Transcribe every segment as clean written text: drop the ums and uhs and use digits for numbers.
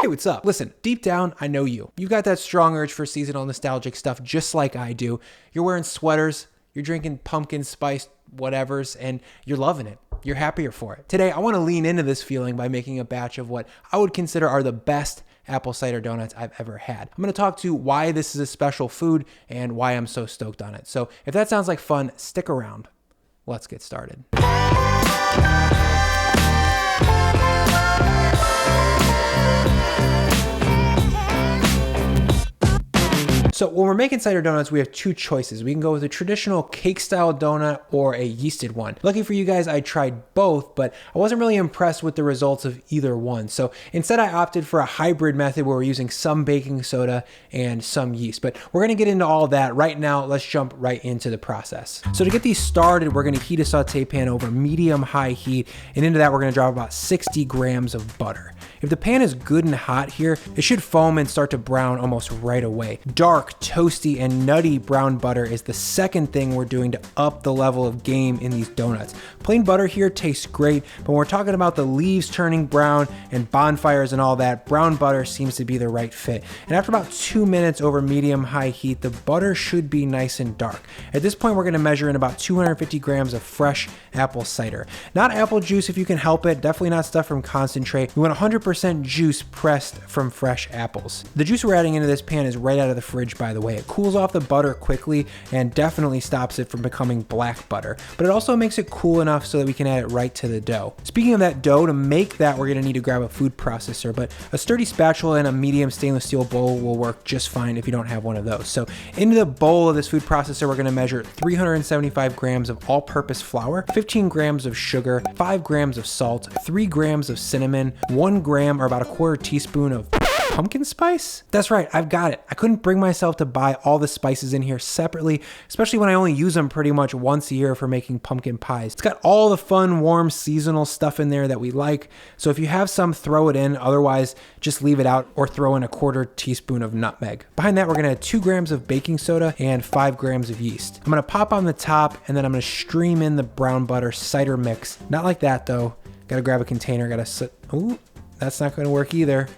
Hey, what's up? Listen, deep down, I know you. You got that strong urge for seasonal nostalgic stuff just like I do. You're wearing sweaters, you're drinking pumpkin spice whatevers, and you're loving it. You're happier for it. Today, I want to lean into this feeling by making a batch of what I would consider are the best apple cider donuts I've ever had. I'm going to talk to why this is a special food and why I'm so stoked on it. So if that sounds like fun, stick around. Let's get started. So when we're making cider donuts, we have two choices. We can go with a traditional cake style donut or a yeasted one. Lucky for you guys, I tried both, but I wasn't really impressed with the results of either one. So instead I opted for a hybrid method where we're using some baking soda and some yeast. But we're gonna get into all that right now. Let's jump right into the process. So to get these started, we're gonna heat a saute pan over medium-high heat, and into that we're gonna drop about 60 grams of butter. If the pan is good and hot here, it should foam and start to brown almost right away. Dark, toasty, and nutty brown butter is the second thing we're doing to up the level of game in these donuts. Plain butter here tastes great, but when we're talking about the leaves turning brown and bonfires and all that, brown butter seems to be the right fit. And after about 2 minutes over medium-high heat, the butter should be nice and dark. At this point, we're gonna measure in about 250 grams of fresh apple cider. Not apple juice if you can help it, definitely not stuff from concentrate. We want 100% juice pressed from fresh apples. The juice we're adding into this pan is right out of the fridge, by the way. It cools off the butter quickly and definitely stops it from becoming black butter, but it also makes it cool enough so that we can add it right to the dough. Speaking of that dough, to make that, we're gonna need to grab a food processor, but a sturdy spatula and a medium stainless steel bowl will work just fine if you don't have one of those. So into the bowl of this food processor, we're gonna measure 375 grams of all-purpose flour, 15 grams of sugar, 5 grams of salt, 3 grams of cinnamon, 1 gram or about a quarter teaspoon of pumpkin spice? That's right, I've got it. I couldn't bring myself to buy all the spices in here separately, especially when I only use them pretty much once a year for making pumpkin pies. It's got all the fun, warm, seasonal stuff in there that we like. So if you have some, throw it in. Otherwise, just leave it out or throw in a quarter teaspoon of nutmeg. Behind that, we're gonna add 2 grams of baking soda and 5 grams of yeast. I'm gonna pop on the top and then I'm gonna stream in the brown butter cider mix. Not like that though. Gotta grab a container, ooh, that's not gonna work either.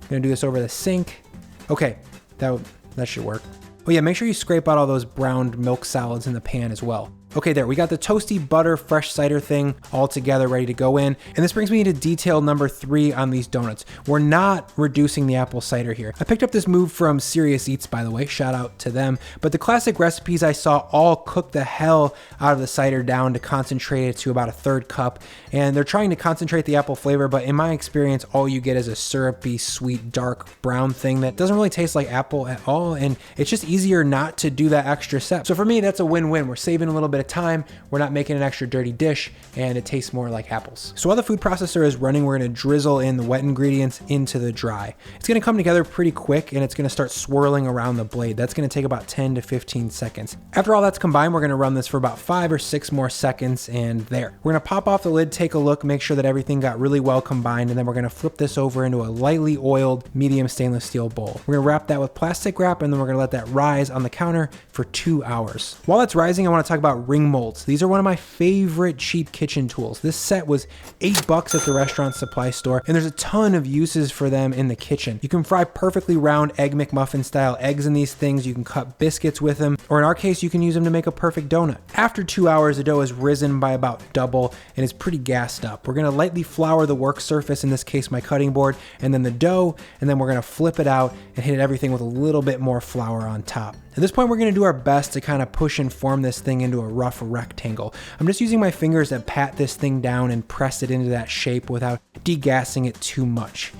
Gonna do this over the sink. Okay, that should work. Oh yeah, make sure you scrape out all those browned milk solids in the pan as well. Okay, there, we got the toasty butter fresh cider thing all together ready to go in. And this brings me to detail number 3 on these donuts. We're not reducing the apple cider here. I picked up this move from Serious Eats, by the way, shout out to them. But the classic recipes I saw all cook the hell out of the cider down to concentrate it to about a 1/3 cup. And they're trying to concentrate the apple flavor, but in my experience, all you get is a syrupy, sweet, dark brown thing that doesn't really taste like apple at all. And it's just easier not to do that extra step. So for me, that's a win-win. We're saving a little bit of time, we're not making an extra dirty dish, and it tastes more like apples. So while the food processor is running, we're gonna drizzle in the wet ingredients into the dry. It's gonna come together pretty quick and it's gonna start swirling around the blade. That's gonna take about 10 to 15 seconds. After all that's combined, we're gonna run this for about 5 or 6 more seconds, and there. We're gonna pop off the lid, take a look, make sure that everything got really well combined, and then we're gonna flip this over into a lightly oiled medium stainless steel bowl. We're gonna wrap that with plastic wrap, and then we're gonna let that rise on the counter for 2 hours. While it's rising, I wanna talk about ring molds. These are one of my favorite cheap kitchen tools. This set was $8 at the restaurant supply store, and there's a ton of uses for them in the kitchen. You can fry perfectly round Egg McMuffin style eggs in these things. You can cut biscuits with them, or in our case, you can use them to make a perfect donut. After 2 hours, the dough has risen by about double and is pretty gassed up. We're gonna lightly flour the work surface, in this case, my cutting board, and then the dough, and then we're gonna flip it out and hit everything with a little bit more flour on top. At this point, we're gonna do our best to kind of push and form this thing into a rough rectangle. I'm just using my fingers to pat this thing down and press it into that shape without degassing it too much.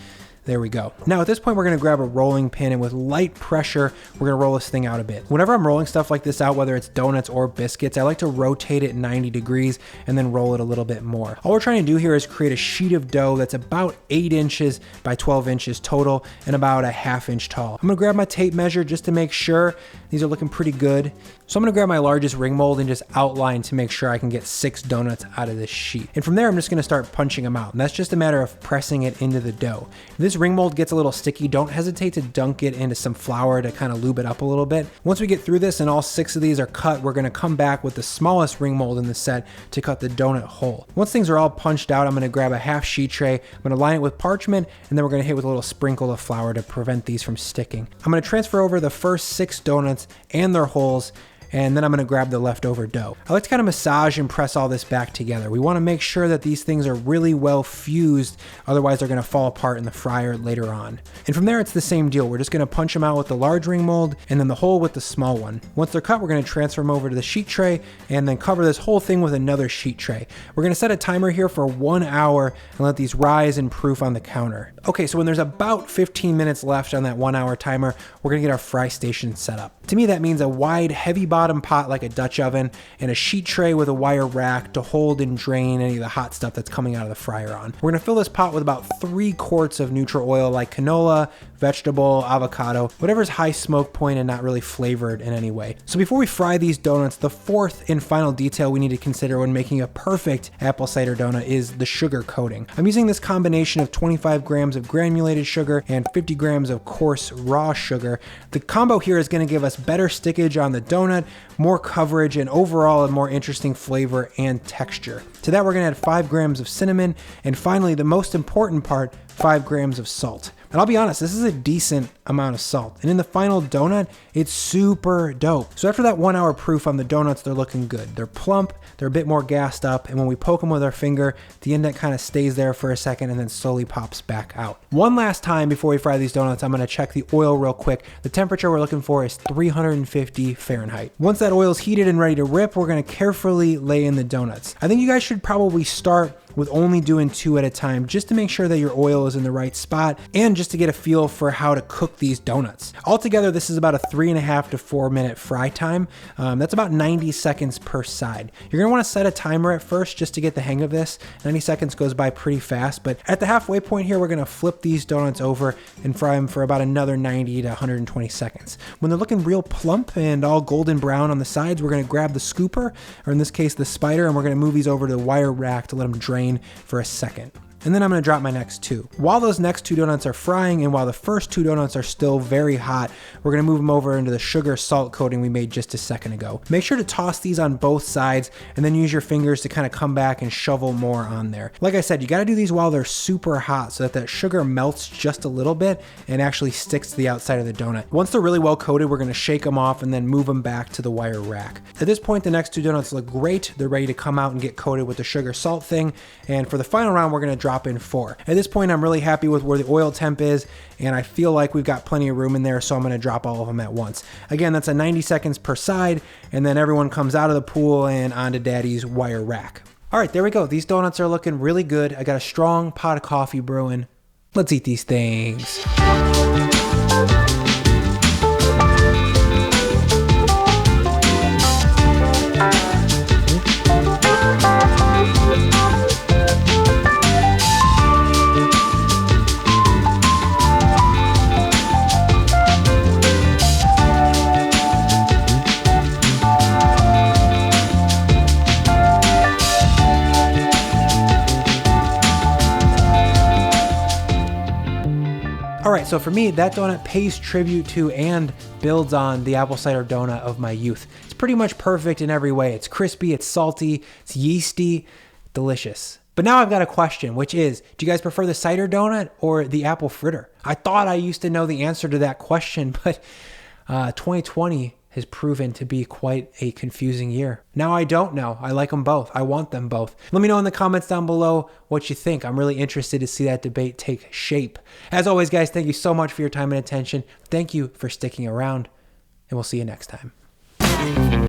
There we go. Now at this point, we're gonna grab a rolling pin, and with light pressure, we're gonna roll this thing out a bit. Whenever I'm rolling stuff like this out, whether it's donuts or biscuits, I like to rotate it 90 degrees and then roll it a little bit more. All we're trying to do here is create a sheet of dough that's about 8 inches by 12 inches total and about a 1/2 inch tall. I'm gonna grab my tape measure just to make sure. These are looking pretty good. So I'm gonna grab my largest ring mold and just outline to make sure I can get 6 donuts out of this sheet. And from there, I'm just gonna start punching them out. And that's just a matter of pressing it into the dough. This this ring mold gets a little sticky, don't hesitate to dunk it into some flour to kind of lube it up a little bit. Once we get through this and all 6 of these are cut, we're gonna come back with the smallest ring mold in the set to cut the donut hole. Once things are all punched out, I'm gonna grab a half sheet tray, I'm gonna line it with parchment, and then we're gonna hit with a little sprinkle of flour to prevent these from sticking. I'm gonna transfer over the first 6 donuts and their holes, and then I'm gonna grab the leftover dough. I like to kind of massage and press all this back together. We wanna make sure that these things are really well fused, otherwise they're gonna fall apart in the fryer later on. And from there, it's the same deal. We're just gonna punch them out with the large ring mold and then the hole with the small one. Once they're cut, we're gonna transfer them over to the sheet tray and then cover this whole thing with another sheet tray. We're gonna set a timer here for 1 hour and let these rise in proof on the counter. Okay, so when there's about 15 minutes left on that 1 hour timer, we're gonna get our fry station set up. To me, that means a wide, heavy bottom pot like a Dutch oven and a sheet tray with a wire rack to hold and drain any of the hot stuff that's coming out of the fryer on. We're gonna fill this pot with about 3 quarts of neutral oil like canola, vegetable, avocado, whatever's high smoke point and not really flavored in any way. So before we fry these donuts, the fourth and final detail we need to consider when making a perfect apple cider donut is the sugar coating. I'm using this combination of 25 grams of granulated sugar and 50 grams of coarse raw sugar. The combo here is gonna give us better stickage on the donut, more coverage, and overall a more interesting flavor and texture. To that, we're gonna add 5 grams of cinnamon, and finally, the most important part, 5 grams of salt. And I'll be honest, this is a decent amount of salt. And in the final donut, it's super dope. So after that 1 hour proof on the donuts, they're looking good. They're plump, they're a bit more gassed up, and when we poke them with our finger, the indent kind of stays there for a second and then slowly pops back out. One last time before we fry these donuts, I'm gonna check the oil real quick. The temperature we're looking for is 350 Fahrenheit. Once that oil's heated and ready to rip, we're gonna carefully lay in the donuts. I think you guys should probably start with only doing 2 at a time, just to make sure that your oil is in the right spot and just to get a feel for how to cook these donuts. Altogether, this is about a 3.5 to 4 minute fry time. That's about 90 seconds per side. You're gonna wanna set a timer at first just to get the hang of this. 90 seconds goes by pretty fast, but at the halfway point here, we're gonna flip these donuts over and fry them for about another 90 to 120 seconds. When they're looking real plump and all golden brown on the sides, we're gonna grab the scooper, or in this case, the spider, and we're gonna move these over to the wire rack to let them drain for a second. And then I'm gonna drop my next 2. While those next 2 donuts are frying and while the first 2 donuts are still very hot, we're gonna move them over into the sugar salt coating we made just a second ago. Make sure to toss these on both sides and then use your fingers to kind of come back and shovel more on there. Like I said, you gotta do these while they're super hot so that that sugar melts just a little bit and actually sticks to the outside of the donut. Once they're really well coated, we're gonna shake them off and then move them back to the wire rack. At this point, the next 2 donuts look great. They're ready to come out and get coated with the sugar salt thing. And for the final round, we're gonna drop in 4. At this point, I'm really happy with where the oil temp is, and I feel like we've got plenty of room in there, so I'm gonna drop all of them at once. Again, that's a 90 seconds per side, and then everyone comes out of the pool and onto Daddy's wire rack. All right, there we go. These donuts are looking really good. I got a strong pot of coffee brewing. Let's eat these things. All right, so for me, that donut pays tribute to and builds on the apple cider donut of my youth. It's pretty much perfect in every way. It's crispy, it's salty, it's yeasty, delicious. But now I've got a question, which is, do you guys prefer the cider donut or the apple fritter? I thought I used to know the answer to that question, but 2020 has proven to be quite a confusing year. Now I don't know. I like them both. I want them both. Let me know in the comments down below what you think. I'm really interested to see that debate take shape. As always, guys, thank you so much for your time and attention. Thank you for sticking around, and we'll see you next time.